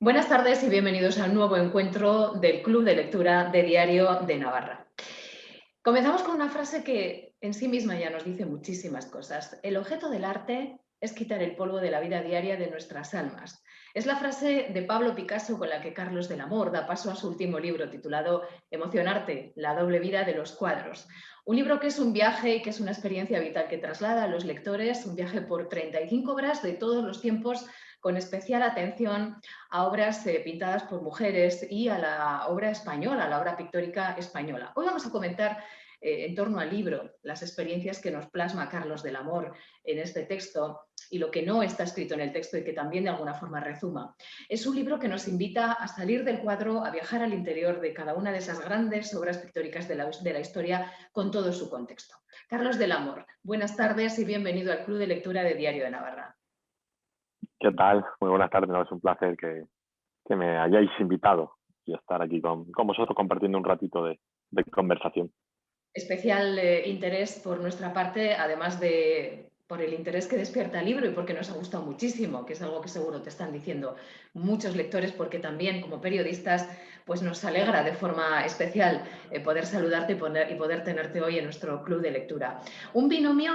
Buenas tardes y bienvenidos al nuevo encuentro del Club de Lectura de Diario de Navarra. Comenzamos con una frase que en sí misma ya nos dice muchísimas cosas. El objeto del arte es quitar el polvo de la vida diaria de nuestras almas. Es la frase de Pablo Picasso con la que Carlos del Amor da paso a su último libro titulado Emocionarte, la doble vida de los cuadros. Un libro que es un viaje y que es una experiencia vital que traslada a los lectores, un viaje por 35 obras de todos los tiempos, con especial atención a obras pintadas por mujeres y a la obra española, a la obra pictórica española. Hoy vamos a comentar en torno al libro, las experiencias que nos plasma Carlos del Amor en este texto y lo que no está escrito en el texto y que también de alguna forma rezuma. Es un libro que nos invita a salir del cuadro, a viajar al interior de cada una de esas grandes obras pictóricas de la historia con todo su contexto. Carlos del Amor, buenas tardes y bienvenido al Club de Lectura de Diario de Navarra. ¿Qué tal? Muy buenas tardes, es un placer que me hayáis invitado y estar aquí con vosotros compartiendo un ratito de conversación. Especial interés por nuestra parte, además de por el interés que despierta el libro y porque nos ha gustado muchísimo, que es algo que seguro te están diciendo muchos lectores, porque también como periodistas pues nos alegra de forma especial poder saludarte y poder tenerte hoy en nuestro club de lectura. Un binomio,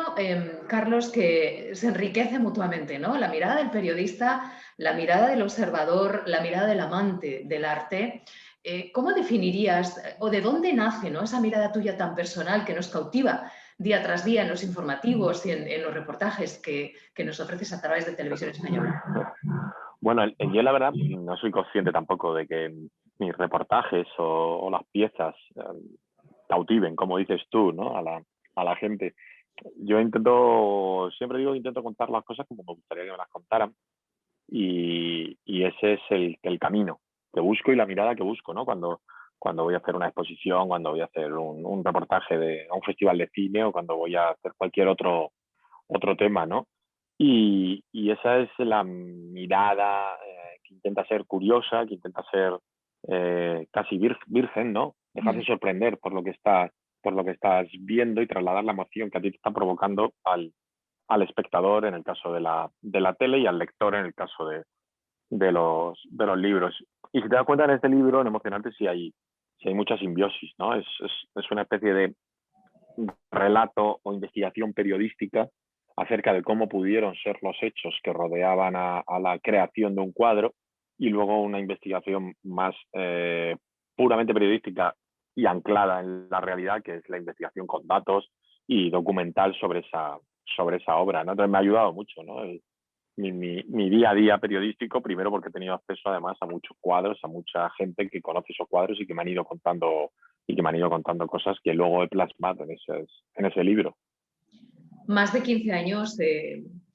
Carlos, que se enriquece mutuamente, ¿no? La mirada del periodista, la mirada del observador, la mirada del amante del arte. ¿Cómo definirías o de dónde nace, ¿no?, esa mirada tuya tan personal que nos cautiva día tras día en los informativos y en los reportajes que nos ofreces a través de Televisión Española? Bueno, yo la verdad no soy consciente tampoco de que mis reportajes o las piezas cautiven, como dices tú, ¿no? a la gente. Yo siempre digo que intento contar las cosas como me gustaría que me las contaran y ese es el camino que busco y la mirada que busco, ¿no? Cuando voy a hacer una exposición, cuando voy a hacer un reportaje de un festival de cine o cuando voy a hacer cualquier otro tema, ¿no? Y esa es la mirada que intenta ser curiosa, que intenta ser casi virgen, ¿no? Dejarse sorprender por lo que estás viendo y trasladar la emoción que a ti te está provocando al espectador en el caso de la tele y al lector en el caso de los libros. Y si te das cuenta en este libro, en Emocionante, sí hay mucha simbiosis, ¿no? Es una especie de relato o investigación periodística acerca de cómo pudieron ser los hechos que rodeaban a la creación de un cuadro y luego una investigación más puramente periodística y anclada en la realidad, que es la investigación con datos y documental sobre esa obra, ¿no? Entonces me ha ayudado mucho, ¿no? Mi día a día periodístico, primero porque he tenido acceso además a muchos cuadros, a mucha gente que conoce esos cuadros y que me han ido contando cosas que luego he plasmado en ese libro. Más de 15 años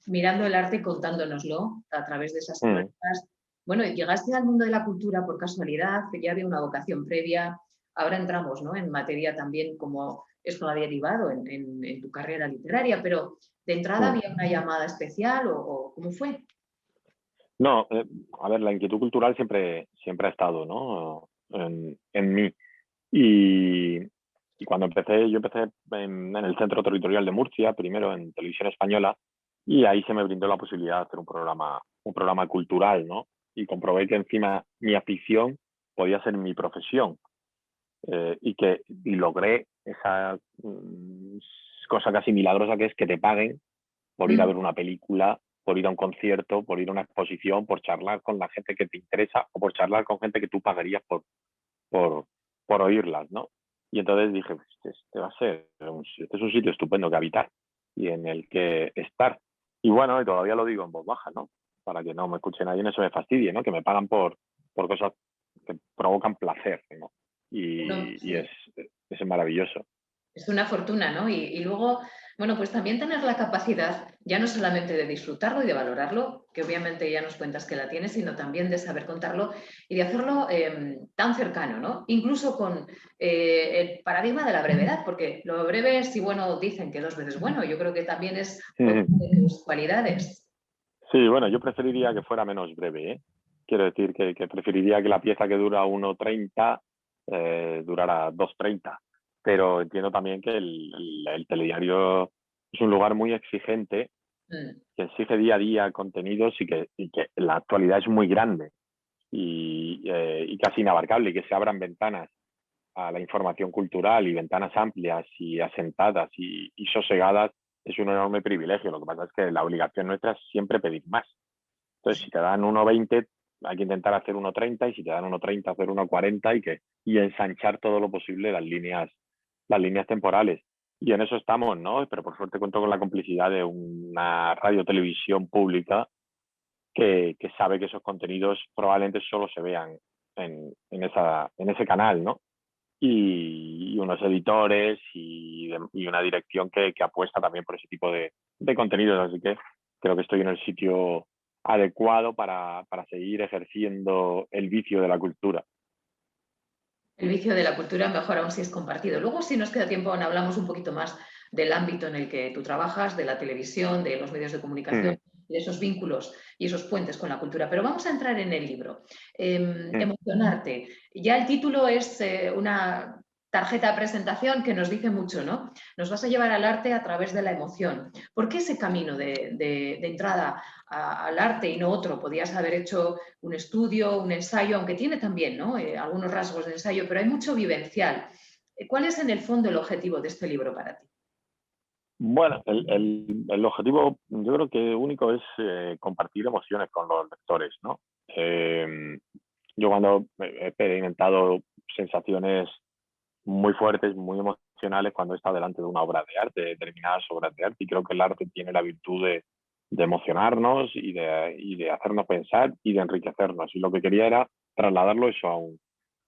mirando el arte y contándonoslo a través de esas crónicas. Bueno, llegaste al mundo de la cultura por casualidad, ya había una vocación previa. Ahora entramos, ¿no?, en materia también como esto había derivado en tu carrera literaria, pero ¿de entrada había una llamada especial o cómo fue? No, a ver, la inquietud cultural siempre ha estado, ¿no?, en mí. Y, y cuando yo empecé en el Centro Territorial de Murcia, primero en Televisión Española, y ahí se me brindó la posibilidad de hacer un programa cultural, ¿no? Y comprobé que encima mi afición podía ser mi profesión. Y logré esa cosa casi milagrosa que es que te paguen por ir a ver una película, por ir a un concierto, por ir a una exposición, por charlar con la gente que te interesa o por charlar con gente que tú pagarías por, por oírlas, ¿no? Y entonces dije, pues, este va a ser este es un sitio estupendo que habitar y en el que estar. Y bueno, y todavía lo digo en voz baja, ¿no? Para que no me escuche nadie y no se me fastidie, ¿no? Que me pagan por cosas que provocan placer, ¿no? Bueno, Y sí. es maravilloso. Es una fortuna, ¿no? Y luego, bueno, pues también tener la capacidad, ya no solamente de disfrutarlo y de valorarlo, que obviamente ya nos cuentas que la tienes, sino también de saber contarlo y de hacerlo tan cercano, ¿no? Incluso con el paradigma de la brevedad, porque lo breve, si bueno, dicen que dos veces bueno, yo creo que también es otra de tus cualidades. Sí, bueno, yo preferiría que fuera menos breve, ¿eh? Quiero decir que preferiría que la pieza que dura 1:30 durara 2:30. Pero entiendo también que el telediario es un lugar muy exigente, Mm. que exige día a día contenidos y que la actualidad es muy grande. y casi inabarcable, y que se abran ventanas a la información cultural y ventanas amplias y asentadas y sosegadas es un enorme privilegio. Lo que pasa es que la obligación nuestra es siempre pedir más. Entonces, si te dan 1,20, hay que intentar hacer 1,30, y si te dan 1,30, hacer 1,40 y ensanchar todo lo posible las líneas temporales. Y en eso estamos, ¿no? Pero por suerte cuento con la complicidad de una radio-televisión pública que sabe que esos contenidos probablemente solo se vean en ese canal, ¿no? Y unos editores y una dirección que apuesta también por ese tipo de contenidos. Así que creo que estoy en el sitio adecuado para seguir ejerciendo el vicio de la cultura. El vicio de la cultura, mejor aún si es compartido. Luego, si nos queda tiempo, aún hablamos un poquito más del ámbito en el que tú trabajas, de la televisión, de los medios de comunicación, de esos vínculos y esos puentes con la cultura. Pero vamos a entrar en el libro. Emocionarte. Ya el título es una tarjeta de presentación que nos dice mucho, ¿no? Nos vas a llevar al arte a través de la emoción. ¿Por qué ese camino de entrada al arte y no otro? Podías haber hecho un estudio, un ensayo, aunque tiene también, ¿no? Algunos rasgos de ensayo, pero hay mucho vivencial. ¿Cuál es en el fondo el objetivo de este libro para ti? Bueno, el objetivo yo creo que único es compartir emociones con los lectores, ¿no? Yo cuando he experimentado sensaciones muy fuertes, muy emocionales cuando he estado delante de una obra de arte, de determinadas obras de arte, y creo que el arte tiene la virtud de emocionarnos y de hacernos pensar y de enriquecernos. Y lo que quería era trasladarlo eso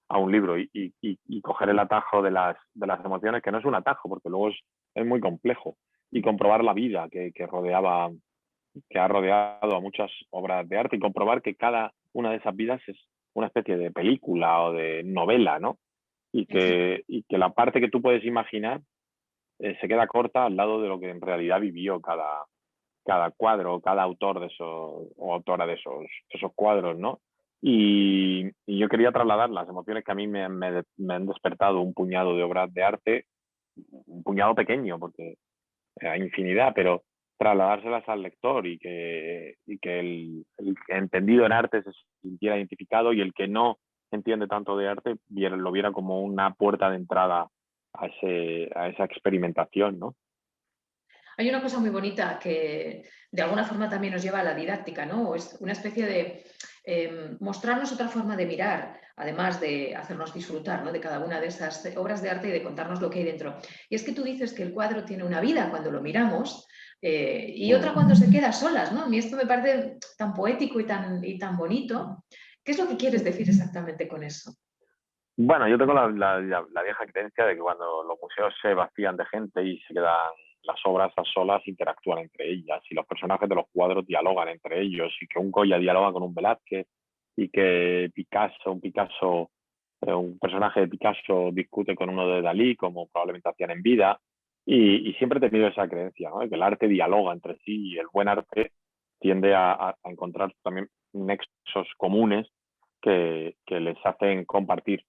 a un libro y coger el atajo de las emociones, que no es un atajo, porque luego es muy complejo, y comprobar la vida que ha rodeado a muchas obras de arte, y comprobar que cada una de esas vidas es una especie de película o de novela, ¿no? Y que la parte que tú puedes imaginar se queda corta al lado de lo que en realidad vivió cada cuadro, cada autor de esos, o autora de esos cuadros, ¿no? Y yo quería trasladar las emociones que a mí me han despertado un puñado de obras de arte, un puñado pequeño, porque hay infinidad, pero trasladárselas al lector y que el entendido en arte se sintiera identificado, y el que no entiende tanto de arte lo viera como una puerta de entrada a esa experimentación, ¿no? Hay una cosa muy bonita que de alguna forma también nos lleva a la didáctica, ¿no? Es una especie de mostrarnos otra forma de mirar, además de hacernos disfrutar, ¿no? De cada una de esas obras de arte y de contarnos lo que hay dentro. Y es que tú dices que el cuadro tiene una vida cuando lo miramos y otra cuando se queda a solas, ¿no? A mí esto me parece tan poético y tan bonito. ¿Qué es lo que quieres decir exactamente con eso? Bueno, yo tengo la vieja creencia de que cuando los museos se vacían de gente y se quedan las obras a solas, interactúan entre ellas, y los personajes de los cuadros dialogan entre ellos, y que un Goya dialoga con un Velázquez, y que un personaje de Picasso discute con uno de Dalí, como probablemente hacían en vida. Y siempre he tenido esa creencia, ¿no? De que el arte dialoga entre sí, y el buen arte tiende a encontrar también nexos comunes que les hacen compartir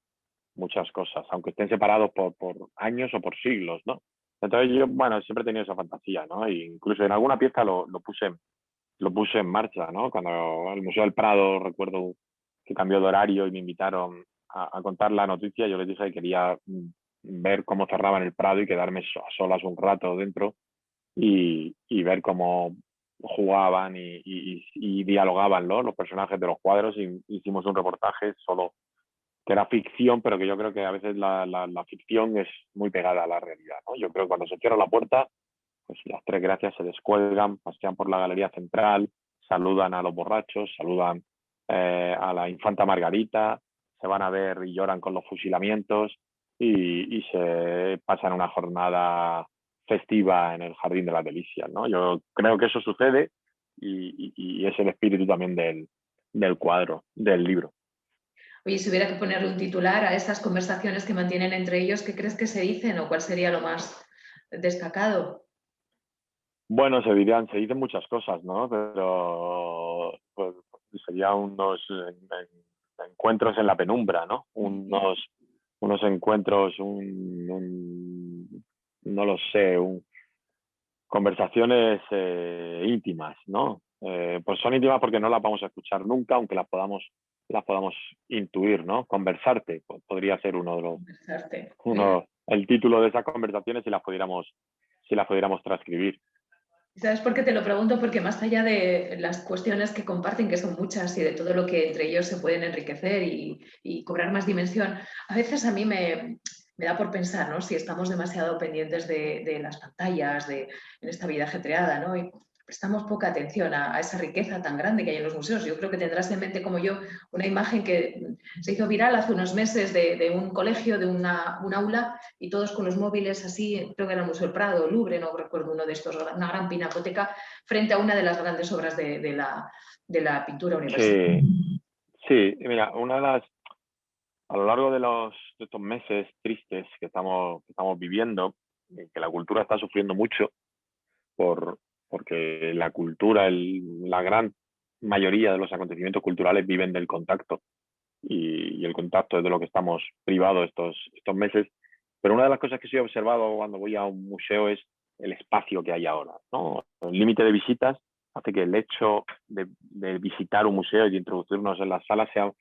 muchas cosas, aunque estén separados por años o por siglos, ¿no? Entonces yo, bueno, siempre he tenido esa fantasía, ¿no? E incluso en alguna pieza lo puse en marcha, ¿no? Cuando el Museo del Prado, recuerdo que cambió de horario y me invitaron a contar la noticia, yo les dije que quería ver cómo cerraban el Prado y quedarme a solas un rato dentro y ver cómo jugaban y dialogaban, ¿no? Los personajes de los cuadros, y hicimos un reportaje solo que era ficción, pero que yo creo que a veces la ficción es muy pegada a la realidad, ¿no? Yo creo que cuando se cierra la puerta, pues las tres gracias se descuelgan, pasean por la galería central, saludan a los borrachos, saludan a la infanta Margarita, se van a ver y lloran con los fusilamientos, y se pasan una jornada festiva en el Jardín de las Delicias, ¿no? Yo creo que eso sucede, y es el espíritu también del cuadro, del libro. Oye, si hubiera que ponerle un titular a esas conversaciones que mantienen entre ellos, ¿qué crees que se dicen o cuál sería lo más destacado? Bueno, se dicen muchas cosas, ¿no? Pero pues, serían unos encuentros en la penumbra, ¿no? Unos encuentros, no lo sé, conversaciones íntimas, ¿no? Pues son íntimas porque no las vamos a escuchar nunca, aunque las podamos las podamos intuir, ¿no? Conversarte podría ser Conversarte. el título de esas conversaciones si las pudiéramos transcribir. ¿Sabes por qué te lo pregunto? Porque más allá de las cuestiones que comparten, que son muchas, y de todo lo que entre ellos se pueden enriquecer y cobrar más dimensión, a veces a mí me da por pensar, ¿no? Si estamos demasiado pendientes de las pantallas, en esta vida ajetreada, ¿no? Y prestamos poca atención a esa riqueza tan grande que hay en los museos. Yo creo que tendrás en mente, como yo, una imagen que se hizo viral hace unos meses de un colegio, de un aula, y todos con los móviles así, creo que era el Museo del Prado, el Louvre, no recuerdo uno de estos, una gran pinacoteca, frente a una de las grandes obras de la pintura universal. Sí, sí, mira, a lo largo de estos meses tristes que estamos viviendo, que la cultura está sufriendo mucho por, porque la cultura, la gran mayoría de los acontecimientos culturales viven del contacto y el contacto es de lo que estamos privados estos meses. Pero una de las cosas que sí he observado cuando voy a un museo es el espacio que hay ahora, ¿no? El límite de visitas hace que el hecho de visitar un museo y de introducirnos en la sala sea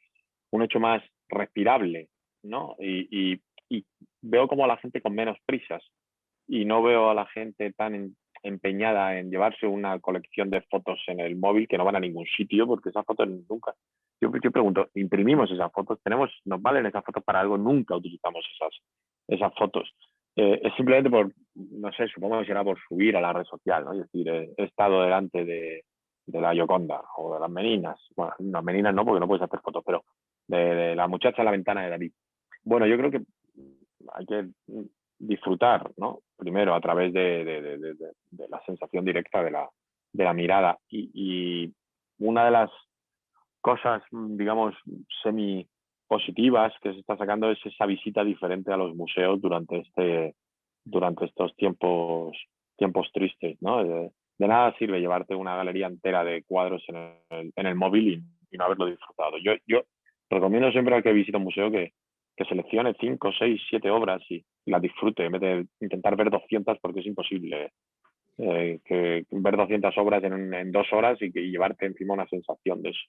un hecho más respirable, ¿no? Y veo como a la gente con menos prisas y no veo a la gente tan empeñada en llevarse una colección de fotos en el móvil que no van a ningún sitio porque esas fotos nunca. Yo pregunto, imprimimos esas fotos, nos valen esas fotos para algo, nunca utilizamos esas fotos. Es simplemente por, no sé, supongo que será por subir a la red social, ¿no? Es decir, he estado delante de la Gioconda o de las Meninas. Bueno, las Meninas no, porque no puedes hacer fotos, pero de la muchacha en la ventana de David. Bueno, yo creo que hay que disfrutar, ¿no? Primero a través de la sensación directa de la mirada. Y una de las cosas, digamos, semi positivas que se está sacando es esa visita diferente a los museos durante estos tiempos tristes, ¿no? De nada sirve llevarte una galería entera de cuadros en el móvil y no haberlo disfrutado. Yo recomiendo siempre al que visita un museo que seleccione 5, 6, 7 obras y las disfrute, en vez de intentar ver 200 porque es imposible que ver 200 obras en 2 horas y llevarte encima una sensación de eso.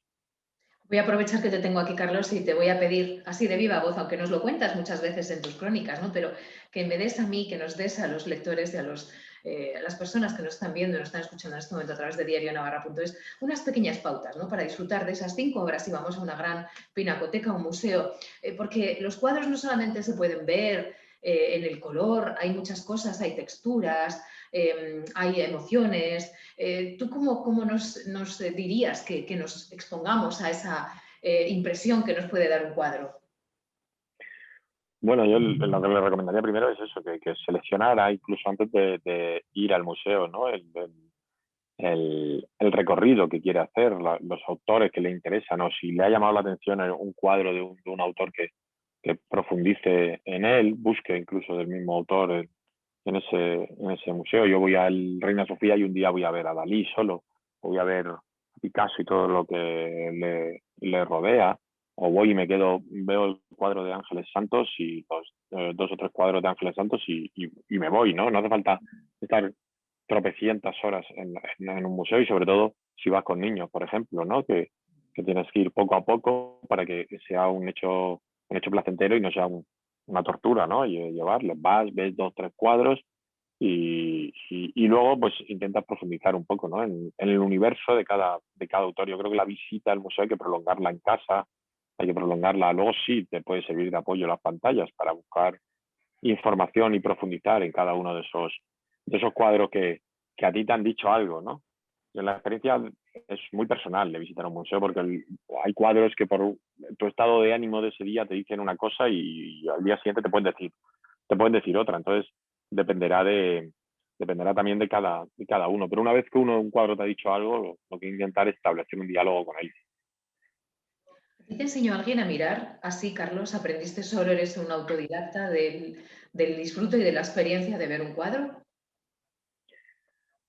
Voy a aprovechar que te tengo aquí, Carlos, y te voy a pedir, así de viva voz, aunque nos lo cuentas muchas veces en tus crónicas, ¿no? Pero que me des a mí, que nos des a los lectores y a las personas que nos están viendo y nos están escuchando en este momento a través de diarionavarra.es, unas pequeñas pautas, ¿no? Para disfrutar de esas 5 obras si vamos a una gran pinacoteca o un museo, porque los cuadros no solamente se pueden ver en el color, hay muchas cosas, hay texturas, hay emociones. ¿Tú cómo nos dirías que nos expongamos a esa impresión que nos puede dar un cuadro? Bueno, yo lo que le recomendaría primero es eso, que seleccionara incluso antes de ir al museo, ¿no? El recorrido que quiere hacer, los autores que le interesan, o si le ha llamado la atención un cuadro de un autor que profundice en él, busque incluso del mismo autor en ese museo. Yo voy al Reina Sofía y un día voy a ver a Dalí solo, o voy a ver a Picasso y todo lo que le rodea, o voy y veo el cuadro de Ángeles Santos y los 2 o 3 cuadros de Ángeles Santos y me voy, ¿no? No hace falta estar tropecientas horas en un museo y sobre todo si vas con niños, por ejemplo, ¿no? Que tienes que ir poco a poco para que sea un hecho placentero y no sea una tortura, ¿no? Y llevarlos, ves 2, 3 cuadros y luego pues intentas profundizar un poco, ¿no? En el universo de cada autor. Yo creo que la visita al museo hay que prolongarla en casa, hay que prolongarla. Luego sí te puede servir de apoyo las pantallas para buscar información y profundizar en cada uno de esos cuadros que a ti te han dicho algo, ¿no? Y la experiencia es muy personal de visitar un museo porque hay cuadros que por tu estado de ánimo de ese día te dicen una cosa y al día siguiente te pueden decir otra. Entonces dependerá también de cada uno. Pero una vez que un cuadro te ha dicho algo, lo que hay que intentar es establecer un diálogo con él. ¿Y te enseñó alguien a mirar? Así, Carlos, ¿aprendiste solo? ¿Eres un autodidacta del disfrute y de la experiencia de ver un cuadro?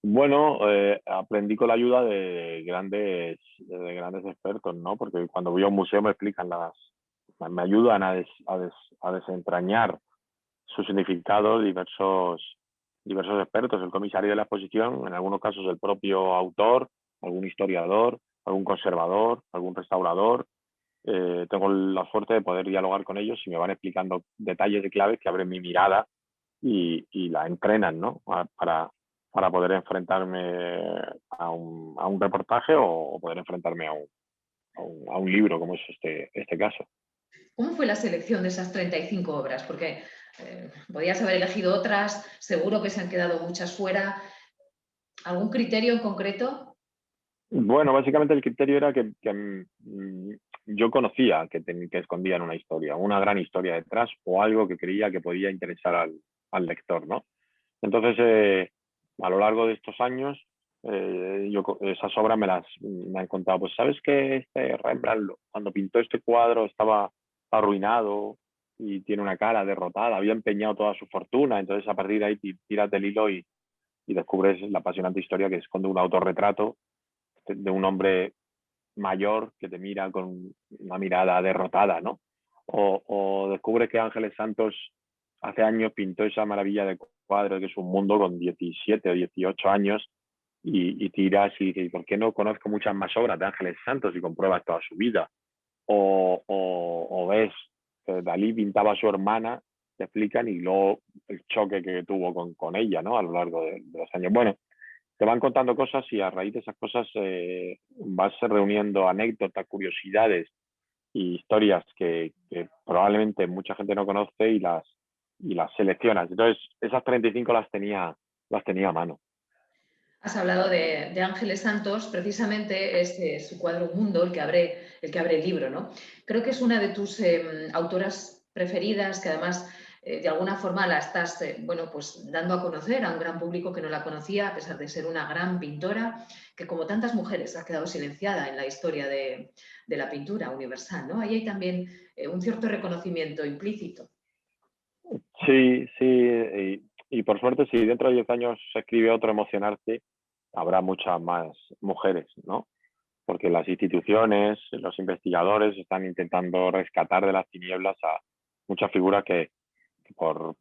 Bueno, aprendí con la ayuda de grandes expertos, ¿no? Porque cuando voy a un museo me explican me ayudan a desentrañar su significado diversos expertos, el comisario de la exposición, en algunos casos el propio autor, algún historiador, algún conservador, algún restaurador, tengo la suerte de poder dialogar con ellos y me van explicando detalles y claves que abren mi mirada y la entrenan, ¿no? Para poder enfrentarme a un reportaje o poder enfrentarme a un libro, como es este caso. ¿Cómo fue la selección de esas 35 obras? Porque podías haber elegido otras, seguro que se han quedado muchas fuera. ¿Algún criterio en concreto? Bueno, básicamente el criterio era que yo conocía que escondían una gran historia detrás o algo que creía que podía interesar al lector, ¿no? Entonces, a lo largo de estos años, esas obras me han contado, pues sabes que este Rembrandt, cuando pintó este cuadro, estaba arruinado y tiene una cara derrotada, había empeñado toda su fortuna, entonces a partir de ahí tiras del hilo y descubres la apasionante historia que esconde un autorretrato de un hombre mayor que te mira con una mirada derrotada, ¿no? O descubre que Ángeles Santos hace años pintó esa maravilla de cuadro que es un mundo con 17 o 18 años y tiras y dices, ¿por qué no conozco muchas más obras de Ángeles Santos y compruebas toda su vida? O ves que Dalí pintaba a su hermana, te explican y luego el choque que tuvo con ella, ¿no? A lo largo de los años. Bueno, te van contando cosas y a raíz de esas cosas vas reuniendo anécdotas, curiosidades y historias que probablemente mucha gente no conoce y las seleccionas. Entonces, esas 35 las tenía a mano. Has hablado de Ángeles Santos, precisamente es su cuadro Un Mundo el que abre el libro, ¿no? Creo que es una de tus autoras preferidas, que además de alguna forma la estás bueno, pues dando a conocer a un gran público que no la conocía, a pesar de ser una gran pintora, que como tantas mujeres ha quedado silenciada en la historia de la pintura universal, ¿no? Ahí hay también un cierto reconocimiento implícito. Sí, sí, y por suerte, si dentro de 10 años se escribe otro Emocionarte, habrá muchas más mujeres, ¿no? Porque las instituciones, los investigadores están intentando rescatar de las tinieblas a muchas figuras que por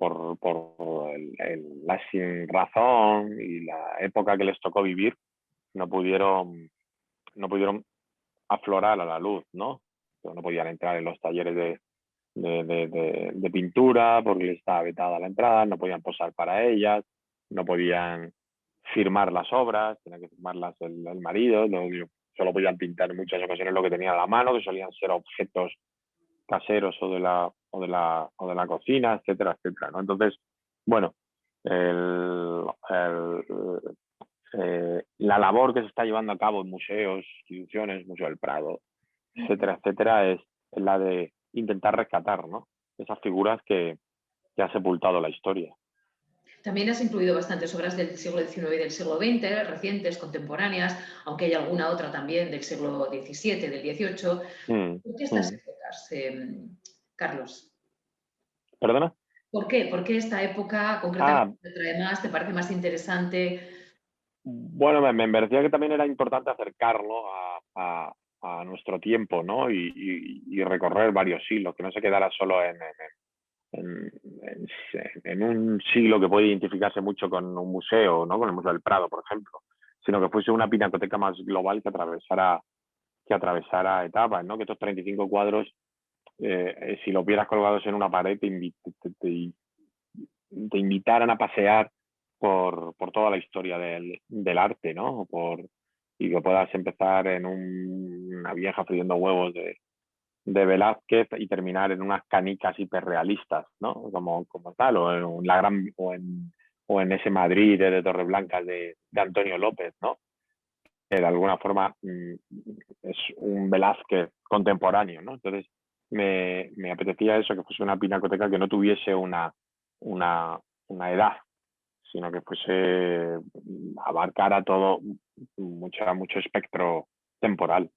la sin razón y la época que les tocó vivir no pudieron aflorar a la luz, ¿no? No podían entrar en los talleres de pintura porque les estaba vetada la entrada, no podían posar para ellas, no podían firmar las obras, tenía que firmarlas el marido, solo podían pintar en muchas ocasiones lo que tenían a la mano, que solían ser objetos caseros o de la cocina, etcétera, etcétera, ¿no? Entonces, bueno, el, el, la labor que se está llevando a cabo en museos, instituciones, Museo del Prado, etcétera, etcétera, es la de intentar rescatar, ¿no? Esas figuras que ha sepultado la historia. También has incluido bastantes obras del siglo XIX y del siglo XX, recientes, contemporáneas, aunque hay alguna otra también del siglo XVII, del XVIII. Mm, ¿Por qué estas mm. épocas, Carlos? ¿Perdona? ¿Por qué? ¿Por qué esta época concretamente Ah, te atrae más? ¿Te parece más interesante? bueno, me parecía que también era importante acercarlo a nuestro tiempo, ¿no? Y recorrer varios siglos, que no se quedara solo en, en un siglo que puede identificarse mucho con un museo, ¿no? Con el Museo del Prado, por ejemplo, sino que fuese una pinacoteca más global que atravesara etapas, ¿no? Que estos 35 cuadros, si los vieras colgados en una pared, te invitaran a pasear por toda la historia del arte, ¿no? Y que puedas empezar en una vieja friendo huevos de Velázquez y terminar en unas canicas hiperrealistas, ¿no? Como tal, o en ese Madrid de Torreblanca de Antonio López, ¿no? Que de alguna forma es un Velázquez contemporáneo, ¿no? Entonces me apetecía eso, que fuese una pinacoteca que no tuviese una, una edad, sino que fuese abarcara todo, mucho espectro temporal.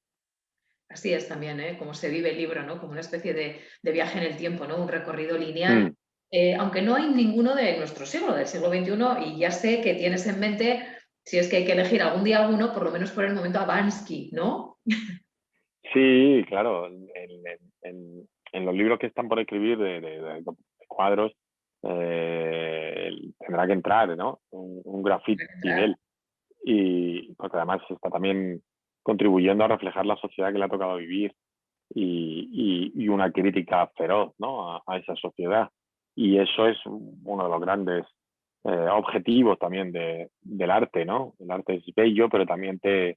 Así es también, ¿eh? Como se vive el libro, ¿no? Como una especie de viaje en el tiempo, ¿no? Un recorrido lineal. Mm. Aunque no hay ninguno de nuestro siglo, del siglo XXI, y ya sé que tienes en mente, si es que hay que elegir algún día alguno, por lo menos por el momento a Bansky, ¿no? Sí, claro, en los libros que están por escribir de cuadros tendrá que entrar, ¿no? Un graffiti de él. Y porque además está también contribuyendo a reflejar la sociedad que le ha tocado vivir y una crítica feroz, ¿no? a esa sociedad. Y eso es uno de los grandes objetivos también del arte, ¿no? El arte es bello, pero también te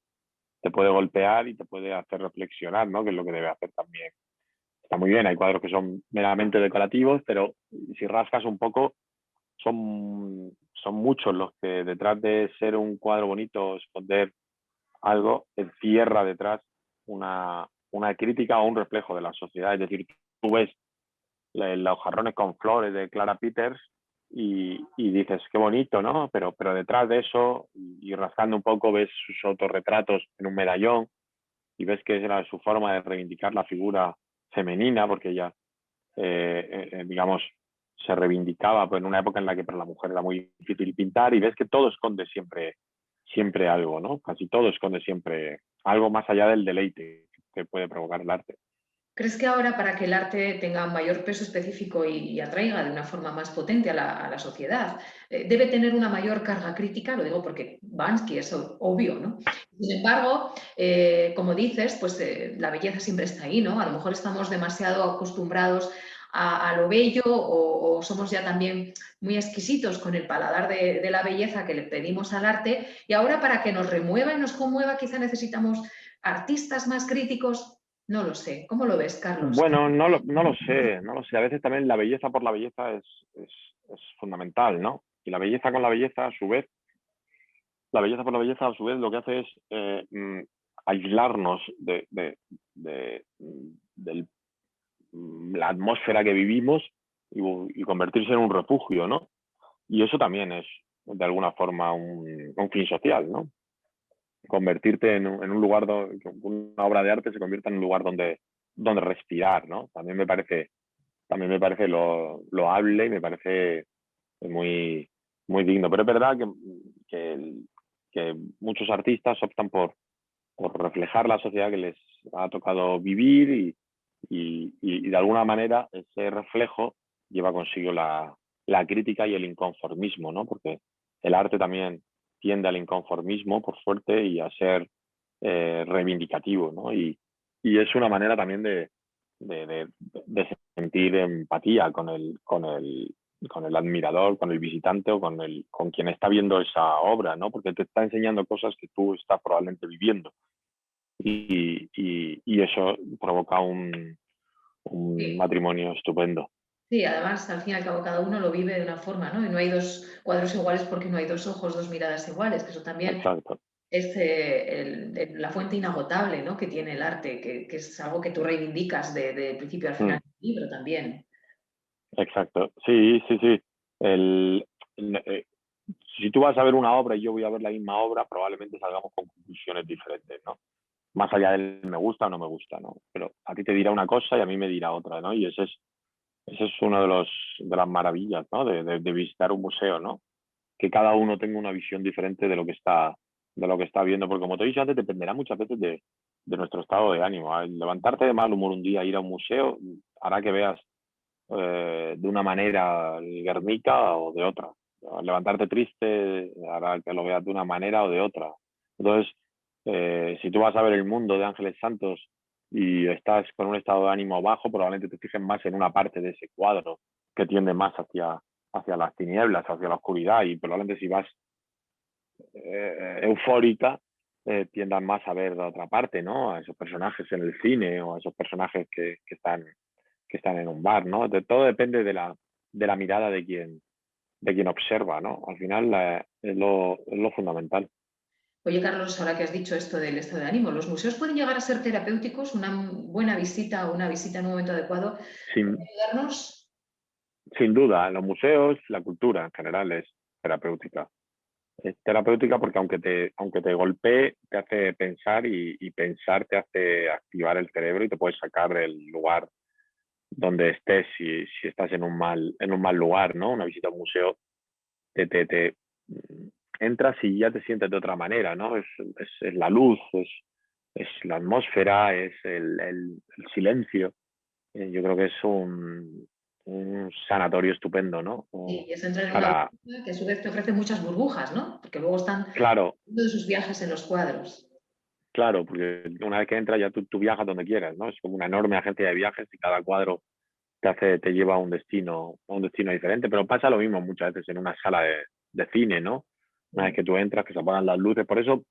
puede golpear y te puede hacer reflexionar, ¿no? Que es lo que debe hacer también. Está muy bien, hay cuadros que son meramente decorativos, pero si rascas un poco, son muchos los que detrás de ser un cuadro bonito, esconder algo, encierra detrás una crítica o un reflejo de la sociedad. Es decir, tú ves los jarrones con flores de Clara Peters y dices, qué bonito, ¿no? Pero detrás de eso, y rascando un poco, ves sus autorretratos en un medallón y ves que era su forma de reivindicar la figura femenina, porque ella, digamos, se reivindicaba pues, en una época en la que para la mujer era muy difícil pintar, y ves que todo esconde siempre algo, ¿no? Casi todo esconde siempre algo más allá del deleite que puede provocar el arte. ¿Crees que ahora, para que el arte tenga mayor peso específico y atraiga de una forma más potente a la sociedad, debe tener una mayor carga crítica? Lo digo porque Bansky es obvio, ¿no? Sin embargo, como dices, pues la belleza siempre está ahí, ¿no? A lo mejor estamos demasiado acostumbrados a lo bello o somos ya también muy exquisitos con el paladar de la belleza que le pedimos al arte, y ahora, para que nos remueva y nos conmueva, quizá necesitamos artistas más críticos. No lo sé. ¿Cómo lo ves, Carlos? Bueno, no lo sé, no lo sé. A veces también la belleza por la belleza es fundamental, ¿no? Y la belleza con la belleza, a su vez, la belleza por la belleza, a su vez, lo que hace es aislarnos de la atmósfera que vivimos y convertirse en un refugio, ¿no? Y eso también es, de alguna forma, un fin social, ¿no? Convertirte en un lugar donde una obra de arte se convierta en un lugar donde respirar, ¿no? También me parece loable y me parece muy, muy digno. Pero es verdad que, que muchos artistas optan por reflejar la sociedad que les ha tocado vivir y de alguna manera ese reflejo lleva consigo la crítica y el inconformismo, ¿no? Porque el arte también tiende al inconformismo, por suerte, y a ser reivindicativo, ¿no? Y es una manera también de sentir empatía con el admirador, con el visitante o con quien está viendo esa obra, ¿no? Porque te está enseñando cosas que tú estás probablemente viviendo. Y eso provoca un Sí, matrimonio estupendo. sí, además, al fin y al cabo, cada uno lo vive de una forma, ¿no? Y no hay dos cuadros iguales porque no hay dos ojos, dos miradas iguales, que eso también Exacto. es la fuente inagotable, ¿no? Que tiene el arte, que es algo que tú reivindicas de principio al Mm, final del libro también. exacto. Sí, sí, sí. El, eh, si tú vas a ver una obra y yo voy a ver la misma obra, probablemente salgamos con conclusiones diferentes, ¿no? Más allá del me gusta o no me gusta, ¿no? Pero a ti te dirá una cosa y a mí me dirá otra, ¿no? Y ese es uno de las maravillas, ¿no? De visitar un museo, ¿no? Que cada uno tenga una visión diferente de lo que está viendo, porque como te he dicho antes, dependerá muchas veces de nuestro estado de ánimo. Al levantarte de mal humor un día, ir a un museo, hará que veas de una manera el Guernica o de otra. Al levantarte triste, hará que lo veas de una manera o de otra. Entonces, si tú vas a ver El Mundo de Ángeles Santos y estás con un estado de ánimo bajo, probablemente te fijes más en una parte de ese cuadro que tiende más hacia las tinieblas, hacia la oscuridad, y probablemente si vas eufórica, tiendan más a ver la otra parte, ¿no? A esos personajes en el cine o a esos personajes que están en un bar, ¿no? Todo depende de la mirada de quien observa, ¿no? Al final es lo fundamental. Oye, Carlos, ahora que has dicho esto del estado de ánimo, ¿los museos pueden llegar a ser terapéuticos? ¿Una buena visita o una visita en un momento adecuado puede Sin, ayudarnos? sin duda, los museos, la cultura en general es terapéutica. Es terapéutica porque aunque te golpee, te hace pensar y pensar te hace activar el cerebro y te puedes sacar del lugar donde estés si estás en un mal lugar, ¿no? Una visita a un museo te entras y ya te sientes de otra manera, ¿no? Es la luz, es la atmósfera, es el silencio. Yo creo que es un sanatorio estupendo, ¿no? Y es entrar en una Para, burbuja que a su vez te ofrece muchas burbujas, ¿no? Porque luego están claro, hablando de sus viajes en los cuadros. claro, porque una vez que entras ya tú viajas donde quieras, ¿no? Es como una enorme agencia de viajes y cada cuadro te lleva a un destino diferente, pero pasa lo mismo muchas veces en una sala de cine, ¿no? Una vez que tú entras, que se apagan las luces, por eso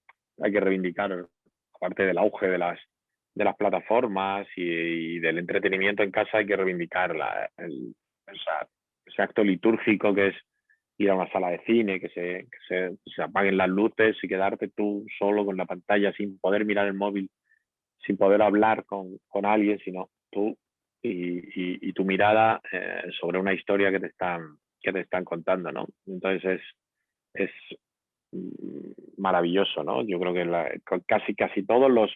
hay que reivindicar, aparte del auge de las plataformas y del entretenimiento en casa, hay que reivindicar ese acto litúrgico que es ir a una sala de cine, que se apaguen las luces y quedarte tú solo con la pantalla sin poder mirar el móvil, sin poder hablar con alguien, sino tú y tu mirada sobre una historia que te están contando, ¿no? Entonces es maravilloso, ¿no? Yo creo que casi todos los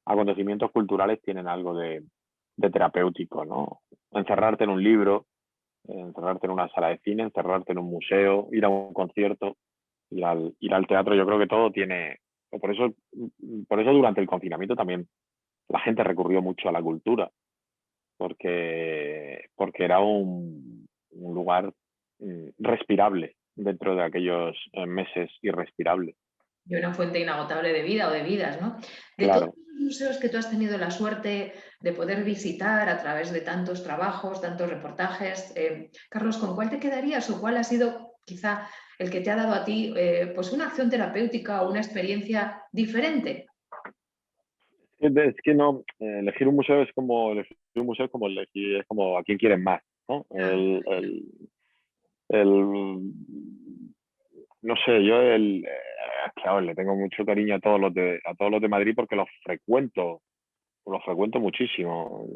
acontecimientos culturales tienen algo de terapéutico, ¿no? Encerrarte en un libro, encerrarte en una sala de cine, encerrarte en un museo, ir a un concierto, ir al teatro, yo creo que todo tiene... Por eso durante el confinamiento también la gente recurrió mucho a la cultura, porque era un lugar respirable dentro de aquellos meses irrespirables. Y una fuente inagotable de vida o de vidas, ¿no? De todos Claro. los museos que tú has tenido la suerte de poder visitar a través de tantos trabajos, tantos reportajes, Carlos, ¿con cuál te quedarías o cuál ha sido quizá el que te ha dado a ti pues una acción terapéutica o una experiencia diferente? Es que no, elegir un museo es como a quién quieres más, ¿no? El- no sé, claro, le tengo mucho cariño a todos los de Madrid porque los frecuento muchísimo.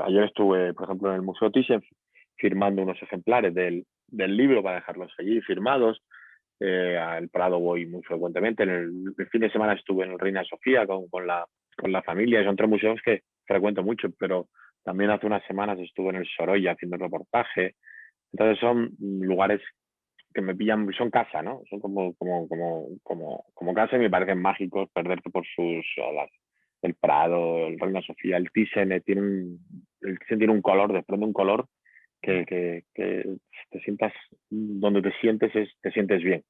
Ayer estuve, por ejemplo, en el Museo Thyssen firmando unos ejemplares del libro para dejarlos allí firmados. Al Prado voy muy frecuentemente. El fin de semana estuve en el Reina Sofía con la familia. Son tres museos que frecuento mucho, pero también hace unas semanas estuve en el Sorolla haciendo reportaje. Entonces son lugares que me pillan, son casa, ¿no? Son como casa y me parecen mágicos perderte por sus olas. El Prado, el Reina Sofía, el Thyssen tiene un color, desprende un color que te sientas, donde te sientes bien.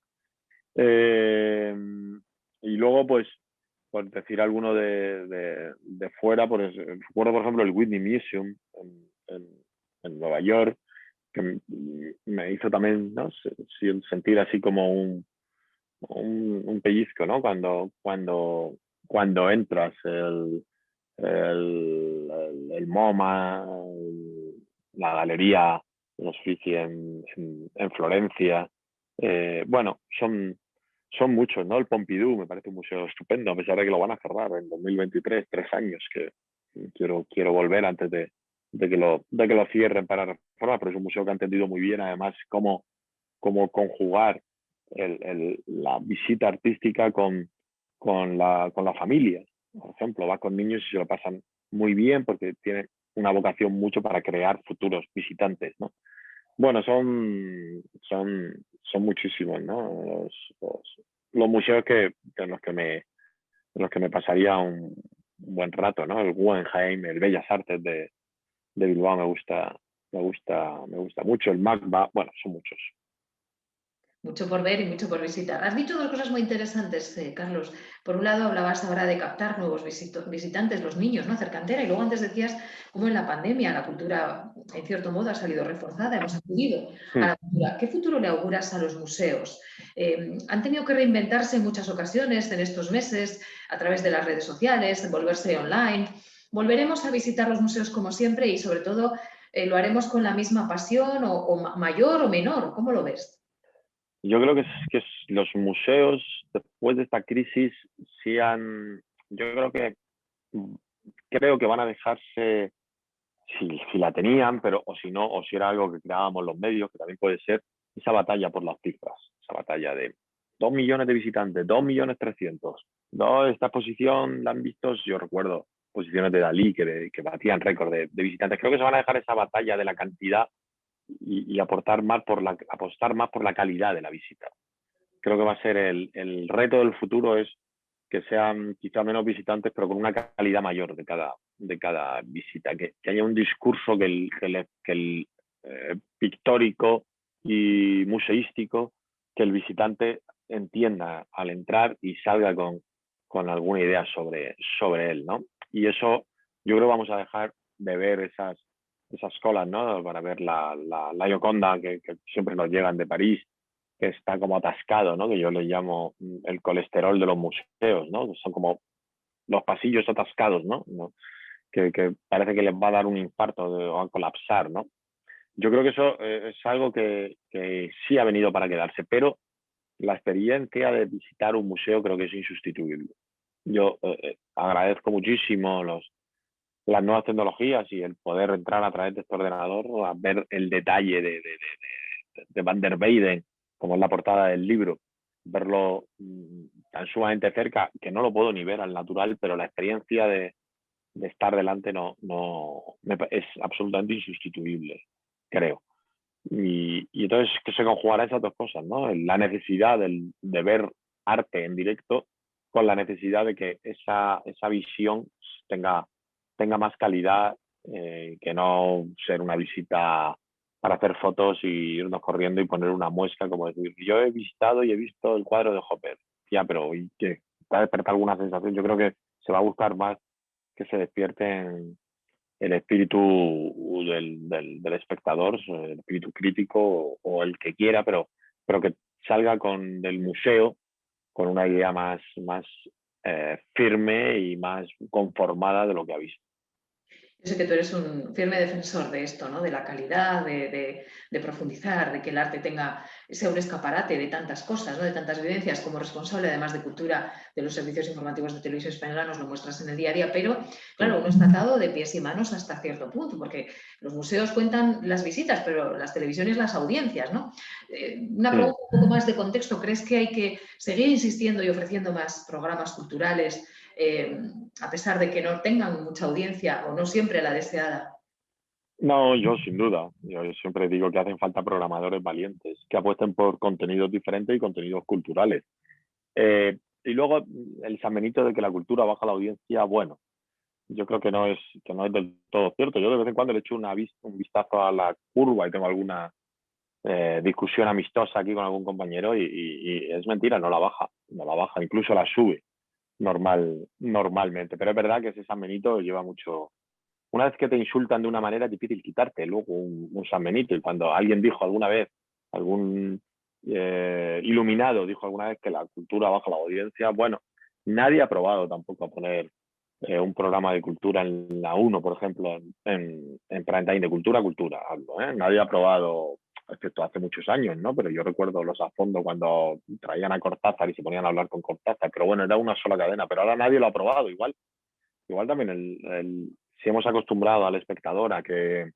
Eh, y luego, pues, por decir alguno de fuera, pues recuerdo, por ejemplo, el Whitney Museum en, en Nueva York, que me hizo también, ¿no? Sentir así como un pellizco, ¿no? Cuando entras, el MoMA, la Galería de los Uffizi en Florencia. Bueno, son muchos, ¿no? El Pompidou me parece un museo estupendo, a pesar de que lo van a cerrar en 2023, 3 años, que quiero volver antes de que lo cierren para reformar, pero es un museo que ha entendido muy bien, además, cómo conjugar la visita artística con la familia. Por ejemplo, va con niños y se lo pasan muy bien porque tiene una vocación mucho para crear futuros visitantes, ¿no? Bueno, son muchísimos, ¿no? Los museos en los que me pasaría un buen rato, ¿no? El Guggenheim, el Bellas Artes de Bilbao me gusta mucho, el MACBA, bueno, son muchos. Mucho por ver y mucho por visitar. Has dicho dos cosas muy interesantes, Carlos. Por un lado, hablabas ahora de captar nuevos visitantes, los niños, ¿no? Cercantera, y luego antes decías cómo en la pandemia la cultura, en cierto modo, ha salido reforzada, hemos acudido a la cultura. ¿Qué futuro le auguras a los museos? Han tenido que reinventarse en muchas ocasiones en estos meses a través de las redes sociales, volverse online. ¿Volveremos a visitar los museos como siempre y, sobre todo, lo haremos con la misma pasión o mayor o menor? ¿Cómo lo ves? Yo creo que los museos, después de esta crisis, yo creo que van a dejarse, si la tenían, pero o si no, o si era algo que creábamos los medios, que también puede ser, esa batalla por las cifras, esa batalla de 2 millones de visitantes, 2.300.000. Esta exposición la han visto, yo recuerdo exposiciones de Dalí que batían récord de visitantes. Creo que se van a dejar esa batalla de la cantidad y apostar más por la calidad de la visita. Creo que va a ser el reto del futuro, es que sean quizá menos visitantes, pero con una calidad mayor de cada visita, que haya un discurso que el pictórico y museístico, que el visitante entienda al entrar y salga con alguna idea sobre él, ¿no? Y eso, yo creo que vamos a dejar de ver esas colas, ¿no? Para ver la Gioconda que siempre nos llegan de París, que está como atascado, ¿no? Que yo le llamo el colesterol de los museos, ¿no? Que son como los pasillos atascados, ¿no? Que parece que les va a dar un infarto o a colapsar, ¿no? Yo creo que eso es algo que sí ha venido para quedarse, pero la experiencia de visitar un museo creo que es insustituible. Yo agradezco muchísimo las nuevas tecnologías y el poder entrar a través de este ordenador a ver el detalle de Van der Weyden, como es la portada del libro, verlo tan sumamente cerca que no lo puedo ni ver al natural, pero la experiencia de estar delante es absolutamente insustituible, creo. Y entonces que se conjugarán esas dos cosas, ¿no? La necesidad de ver arte en directo con la necesidad de que esa visión tenga más calidad, que no ser una visita para hacer fotos y irnos corriendo y poner una muesca, como decir, yo he visitado y he visto el cuadro de Hopper. Ya, pero ¿y qué? ¿Va a despertar alguna sensación? Yo creo que se va a buscar más que se despierten el espíritu del espectador, el espíritu crítico o el que quiera, pero que salga del museo con una idea más firme y más conformada de lo que ha visto. Yo sé que tú eres un firme defensor de esto, ¿no? De la calidad, de profundizar, de que el arte sea un escaparate de tantas cosas, ¿no? De tantas vivencias. Como responsable, además de cultura, de los servicios informativos de Televisión Española, nos lo muestras en el día a día, pero claro, uno está atado de pies y manos hasta cierto punto, porque los museos cuentan las visitas, pero las televisiones las audiencias, ¿no? Una pregunta un poco más de contexto. ¿Crees que hay que seguir insistiendo y ofreciendo más programas culturales, a pesar de que no tengan mucha audiencia o no siempre la deseada? No, yo sin duda. Yo siempre digo que hacen falta programadores valientes, que apuesten por contenidos diferentes y contenidos culturales. Y luego el San Benito de que la cultura baja la audiencia, bueno, yo creo que no es del todo cierto. Yo de vez en cuando le echo un vistazo a la curva y tengo alguna discusión amistosa aquí con algún compañero y es mentira, no la baja, incluso la sube normalmente. Pero es verdad que ese San Benito lleva mucho. Una vez que te insultan de una manera, es difícil quitarte luego un San Benito. Y cuando alguien dijo alguna vez, algún iluminado dijo alguna vez que la cultura baja la audiencia, bueno, nadie ha probado tampoco a poner un programa de cultura en la 1, por ejemplo, en prime time de cultura, hablo, ¿eh? Nadie ha probado, excepto hace muchos años, ¿no? Pero yo recuerdo los a fondo cuando traían a Cortázar y se ponían a hablar con Cortázar, pero bueno, era una sola cadena, pero ahora nadie lo ha probado. Igual también si hemos acostumbrado al espectador a que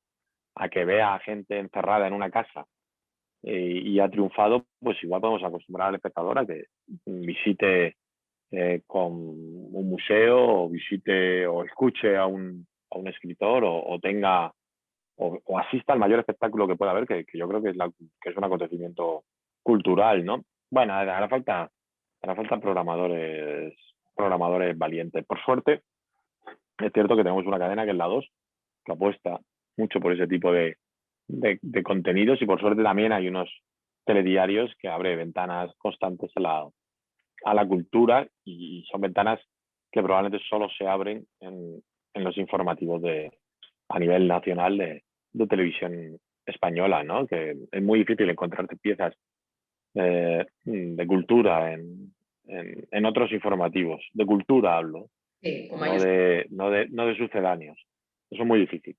vea a gente encerrada en una casa y ha triunfado, pues igual podemos acostumbrar al espectador a que visite con un museo o visite o escuche a un escritor o tenga o asista al mayor espectáculo que pueda haber, que yo creo que es un acontecimiento cultural, ¿no? Bueno, hará falta programadores valientes. Por suerte, es cierto que tenemos una cadena que es la 2, que apuesta mucho por ese tipo de contenidos y por suerte también hay unos telediarios que abren ventanas constantes a la cultura y son ventanas que probablemente solo se abren en los informativos a nivel nacional de televisión española, ¿no? Que es muy difícil encontrarte piezas de cultura en otros informativos. De cultura hablo, Sí, no de sucedáneos. Eso es muy difícil.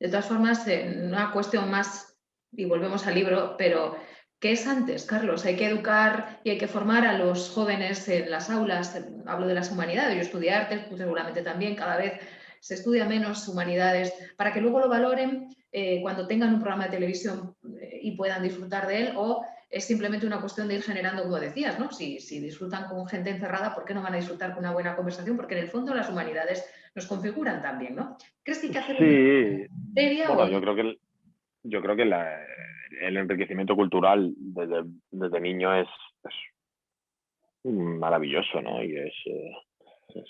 de todas formas, una cuestión más, y volvemos al libro, pero ¿qué es antes, Carlos? Hay que educar y hay que formar a los jóvenes en las aulas. Hablo de las humanidades, yo estudié artes, pues seguramente también cada vez se estudia menos humanidades, para que luego lo valoren cuando tengan un programa de televisión y puedan disfrutar de él, o es simplemente una cuestión de ir generando, como decías, ¿no? Si disfrutan con gente encerrada, ¿por qué no van a disfrutar con una buena conversación? Porque en el fondo las humanidades nos configuran también, ¿no? ¿Crees que hay que hacer una Sí, seria bueno, o no? yo creo que el enriquecimiento cultural desde niño es maravilloso, ¿no? Y es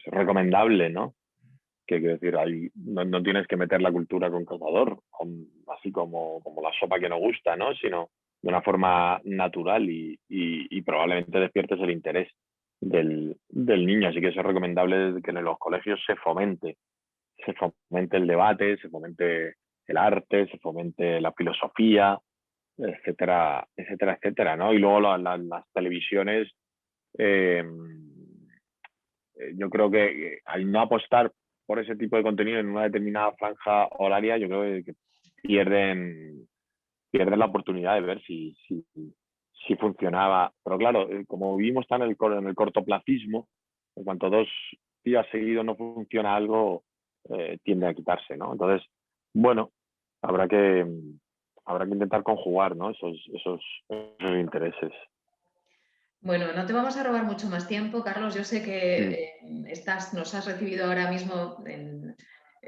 recomendable, ¿no? Que quiero decir, no tienes que meter la cultura con calzador, así como la sopa que nos gusta, ¿no? Sino de una forma natural y probablemente despiertes el interés del niño. Así que eso es recomendable que en los colegios se fomente el debate, se fomente el arte, se fomente la filosofía, etcétera, etcétera, etcétera, ¿no? Y luego las televisiones, eh, yo creo que al no apostar por ese tipo de contenido en una determinada franja horaria, yo creo que pierden la oportunidad de ver si funcionaba. Pero claro, como vivimos tan en el cortoplacismo, en cuanto 2 días seguidos no funciona algo, tiende a quitarse, ¿no? Entonces, bueno, habrá que, habrá que intentar conjugar, ¿no? Esos intereses. Bueno, no te vamos a robar mucho más tiempo, Carlos. Yo sé Mm. que nos has recibido ahora mismo en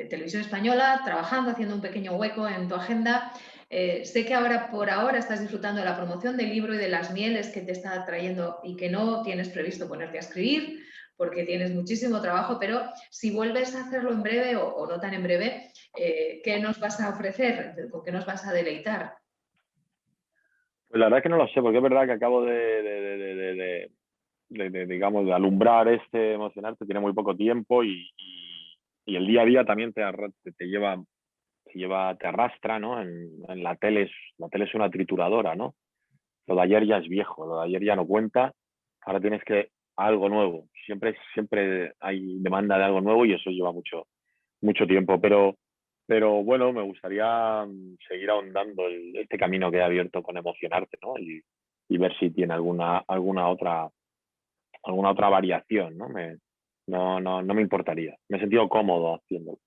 Televisión Española, trabajando, haciendo un pequeño hueco en tu agenda. Sé que ahora, por ahora, estás disfrutando de la promoción del libro y de las mieles que te está trayendo y que no tienes previsto ponerte a escribir porque tienes muchísimo trabajo, pero si vuelves a hacerlo en breve o no tan en breve, ¿qué nos vas a ofrecer? ¿Con qué nos vas a deleitar? Pues la verdad es que no lo sé, porque es verdad que acabo digamos, de alumbrar emocionarte, tiene muy poco tiempo y el día a día también te lleva, te arrastra, ¿no? En la tele es una trituradora, ¿no? Lo de ayer ya es viejo, lo de ayer ya no cuenta, ahora tienes que algo nuevo, siempre hay demanda de algo nuevo y eso lleva mucho tiempo, pero bueno, me gustaría seguir ahondando este camino que he abierto con Emocionarte, ¿no? Y ver si tiene alguna otra variación, ¿no? No me importaría. Me he sentido cómodo haciéndolo.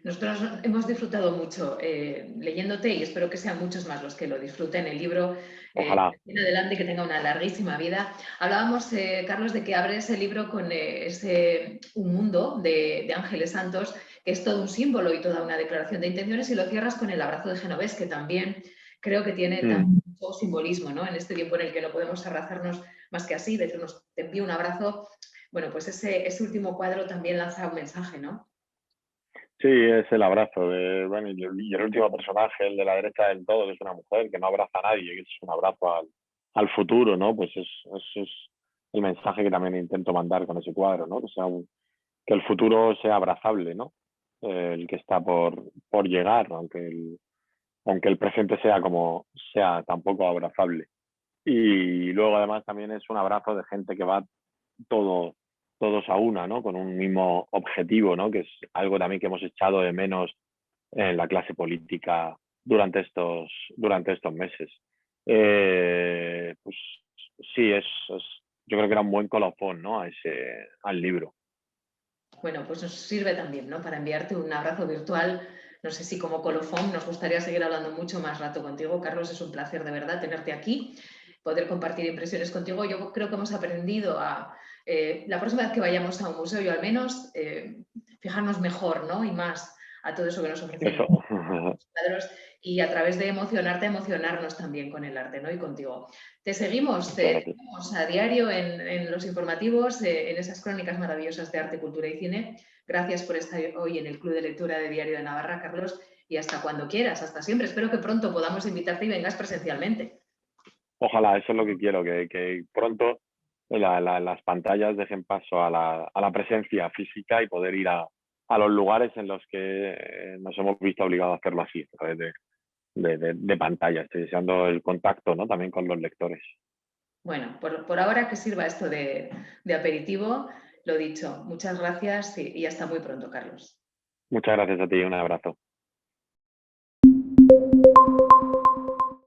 Nosotros hemos disfrutado mucho leyéndote y espero que sean muchos más los que lo disfruten. El libro Ojalá. tiene adelante y que tenga una larguísima vida. Hablábamos, Carlos, de que abres el libro con un mundo de ángeles santos, que es todo un símbolo y toda una declaración de intenciones, y lo cierras con el abrazo de Genovés, que también creo que tiene mucho simbolismo, ¿no? En este tiempo en el que no podemos abrazarnos más que así, decirnos, te envío un abrazo. Bueno, pues ese último cuadro también lanza un mensaje, ¿no? Sí, es el abrazo bueno, y el último personaje, el de la derecha del todo, que es una mujer que no abraza a nadie, que es un abrazo al futuro, ¿no? Pues es el mensaje que también intento mandar con ese cuadro, ¿no? Que el futuro sea abrazable, ¿no? El que está por llegar, aunque el presente sea como sea tampoco abrazable. Y luego además también es un abrazo de gente que va todo, todos a una, ¿no? Con un mismo objetivo, ¿no? Que es algo también que hemos echado de menos en la clase política durante estos meses. Pues sí, yo creo que era un buen colofón, ¿no? Al libro. Bueno, pues nos sirve también, ¿no? Para enviarte un abrazo virtual. No sé si como colofón nos gustaría seguir hablando mucho más rato contigo. Carlos, es un placer de verdad tenerte aquí, poder compartir impresiones contigo. Yo creo que hemos aprendido la próxima vez que vayamos a un museo, yo al menos, fijarnos mejor, ¿no? Y más a todo eso que nos ofrecen Eso. los cuadros y a través de emocionarte, emocionarnos también con el arte, ¿no? Y contigo. Te seguimos, Muchas gracias. a diario en los informativos, en esas crónicas maravillosas de arte, cultura y cine. Gracias por estar hoy en el Club de Lectura de Diario de Navarra, Carlos, y hasta cuando quieras, hasta siempre. Espero que pronto podamos invitarte y vengas presencialmente. Ojalá, eso es lo que quiero, que pronto las pantallas dejen paso a la presencia física y poder ir a los lugares en los que nos hemos visto obligados a hacerlo así, a través de pantalla. Estoy deseando el contacto, ¿no? También con los lectores. Bueno, por ahora que sirva esto de aperitivo, lo dicho. Muchas gracias y hasta muy pronto, Carlos. Muchas gracias a ti, un abrazo.